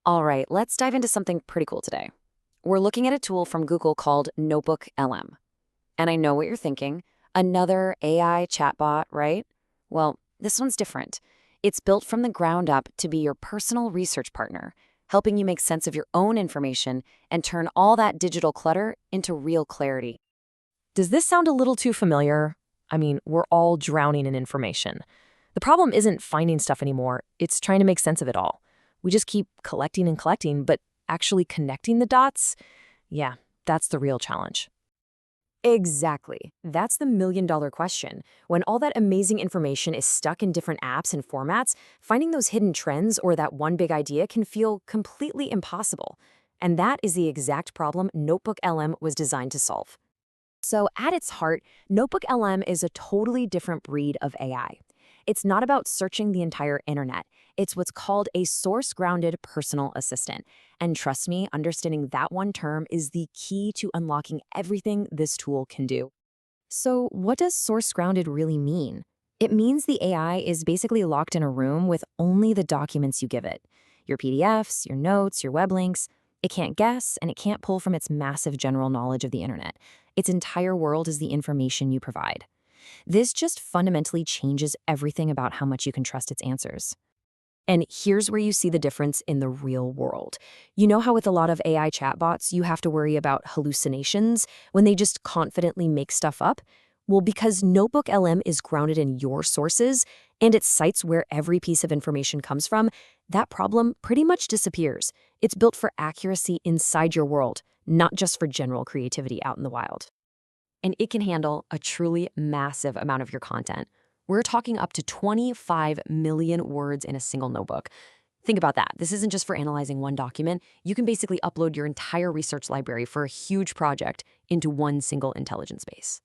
All right, let's dive into something pretty cool today. We're looking at a tool from Google called NotebookLM. And I know what you're thinking. Another AI chatbot, right? Well, this one's different. It's built from the ground up to be your personal research partner, helping you make sense of your own information and turn all that digital clutter into real clarity. Does this sound a little too familiar? I mean, we're all drowning in information. The problem isn't finding stuff anymore, it's trying to make sense of it all. We just keep collecting and collecting, but actually connecting the dots? Yeah, that's the real challenge. Exactly. That's the million-dollar question. When all that amazing information is stuck in different apps and formats, finding those hidden trends or that one big idea can feel completely impossible. And that is the exact problem NotebookLM was designed to solve. So at its heart, NotebookLM is a totally different breed of AI. It's not about searching the entire internet. It's what's called a source-grounded personal assistant. And trust me, understanding that one term is the key to unlocking everything this tool can do. So what does source-grounded really mean? It means the AI is basically locked in a room with only the documents you give it. Your PDFs, your notes, your web links. It can't guess, and it can't pull from its massive general knowledge of the internet. Its entire world is the information you provide. This just fundamentally changes everything about how much you can trust its answers. And here's where you see the difference in the real world. You know how with a lot of AI chatbots, you have to worry about hallucinations when they just confidently make stuff up? Well, because NotebookLM is grounded in your sources and it cites where every piece of information comes from, that problem pretty much disappears. It's built for accuracy inside your world, not just for general creativity out in the wild. And it can handle a truly massive amount of your content. We're talking up to 25 million words in a single notebook. Think about that. This isn't just for analyzing one document. You can basically upload your entire research library for a huge project into one single intelligence base.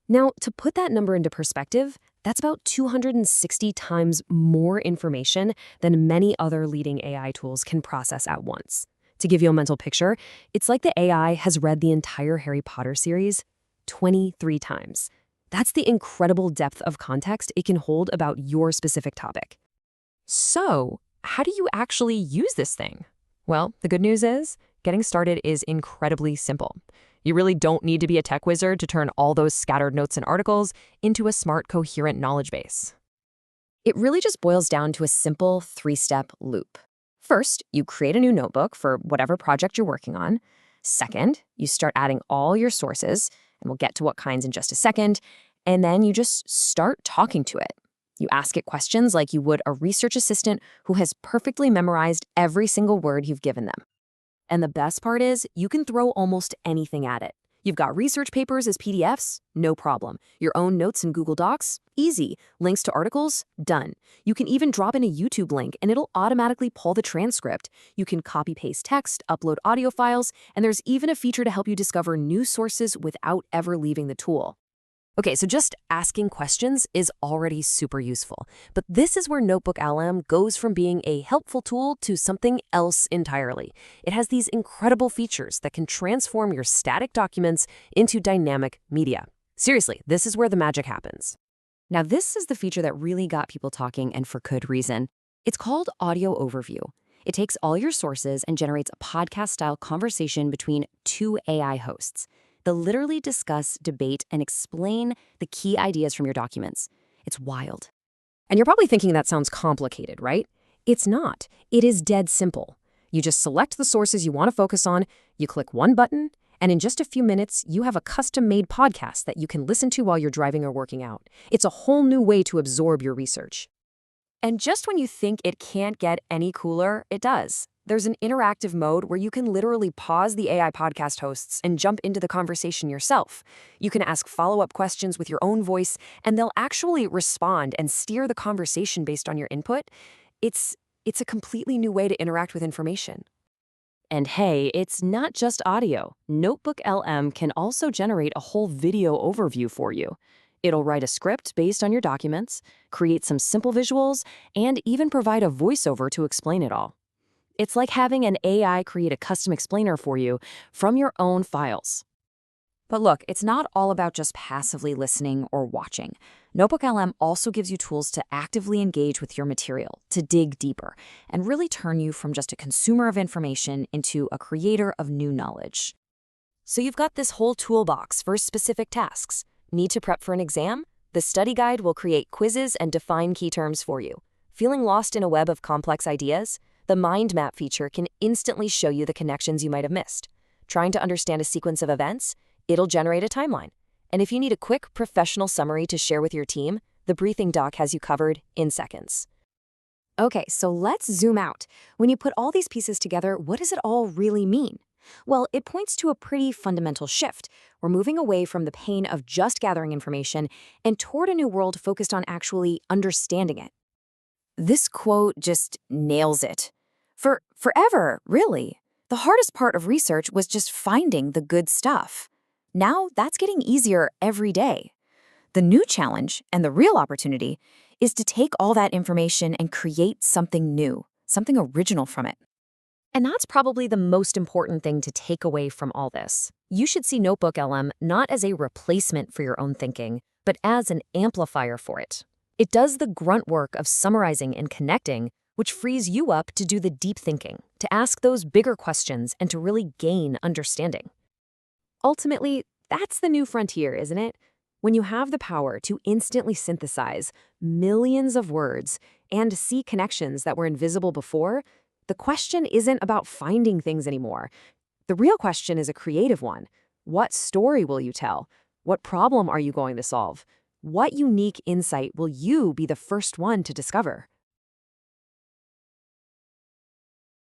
Now, to put that number into perspective, that's about 260 times more information than many other leading AI tools can process at once. To give you a mental picture, it's like the AI has read the entire Harry Potter series 23 times. That's the incredible depth of context it can hold about your specific topic. So, how do you actually use this thing? Well, the good news is, getting started is incredibly simple. You really don't need to be a tech wizard to turn all those scattered notes and articles into a smart, coherent knowledge base. It really just boils down to a simple three-step loop. First, you create a new notebook for whatever project you're working on. Second, you start adding all your sources, and we'll get to what kinds in just a second, and then you just start talking to it. You ask it questions like you would a research assistant who has perfectly memorized every single word you've given them. And the best part is, you can throw almost anything at it. You've got research papers as PDFs? No problem. Your own notes in Google Docs? Easy. Links to articles? Done. You can even drop in a YouTube link and it'll automatically pull the transcript. You can copy-paste text, upload audio files, and there's even a feature to help you discover new sources without ever leaving the tool. Okay, so just asking questions is already super useful, but this is where NotebookLM goes from being a helpful tool to something else entirely. It has these incredible features that can transform your static documents into dynamic media. Seriously, this is where the magic happens. Now, this is the feature that really got people talking, and for good reason. It's called Audio Overview. It takes all your sources and generates a podcast-style conversation between two AI hosts. They'll literally discuss, debate, and explain the key ideas from your documents. It's wild. And you're probably thinking that sounds complicated, right? It's not. It is dead simple. You just select the sources you want to focus on, you click one button, and in just a few minutes, you have a custom-made podcast that you can listen to while you're driving or working out. It's a whole new way to absorb your research. And just when you think it can't get any cooler, it does. There's an interactive mode where you can literally pause the AI podcast hosts and jump into the conversation yourself. You can ask follow-up questions with your own voice, and they'll actually respond and steer the conversation based on your input. It's a completely new way to interact with information. And hey, it's not just audio. NotebookLM can also generate a whole video overview for you. It'll write a script based on your documents, create some simple visuals, and even provide a voiceover to explain it all. It's like having an AI create a custom explainer for you from your own files. But look, it's not all about just passively listening or watching. NotebookLM also gives you tools to actively engage with your material, to dig deeper, and really turn you from just a consumer of information into a creator of new knowledge. So you've got this whole toolbox for specific tasks. Need to prep for an exam? The study guide will create quizzes and define key terms for you. Feeling lost in a web of complex ideas? The mind map feature can instantly show you the connections you might have missed. Trying to understand a sequence of events? It'll generate a timeline. And if you need a quick professional summary to share with your team, the briefing doc has you covered in seconds. Okay, so let's zoom out. When you put all these pieces together, what does it all really mean? Well, it points to a pretty fundamental shift. We're moving away from the pain of just gathering information and toward a new world focused on actually understanding it. This quote just nails it. Forever, really. The hardest part of research was just finding the good stuff. Now that's getting easier every day. The new challenge and the real opportunity is to take all that information and create something new, something original from it. And that's probably the most important thing to take away from all this. You should see NotebookLM not as a replacement for your own thinking, but as an amplifier for it. It does the grunt work of summarizing and connecting, which frees you up to do the deep thinking, to ask those bigger questions, and to really gain understanding. Ultimately, that's the new frontier, isn't it? When you have the power to instantly synthesize millions of words and see connections that were invisible before, the question isn't about finding things anymore. The real question is a creative one. What story will you tell? What problem are you going to solve? What unique insight will you be the first one to discover?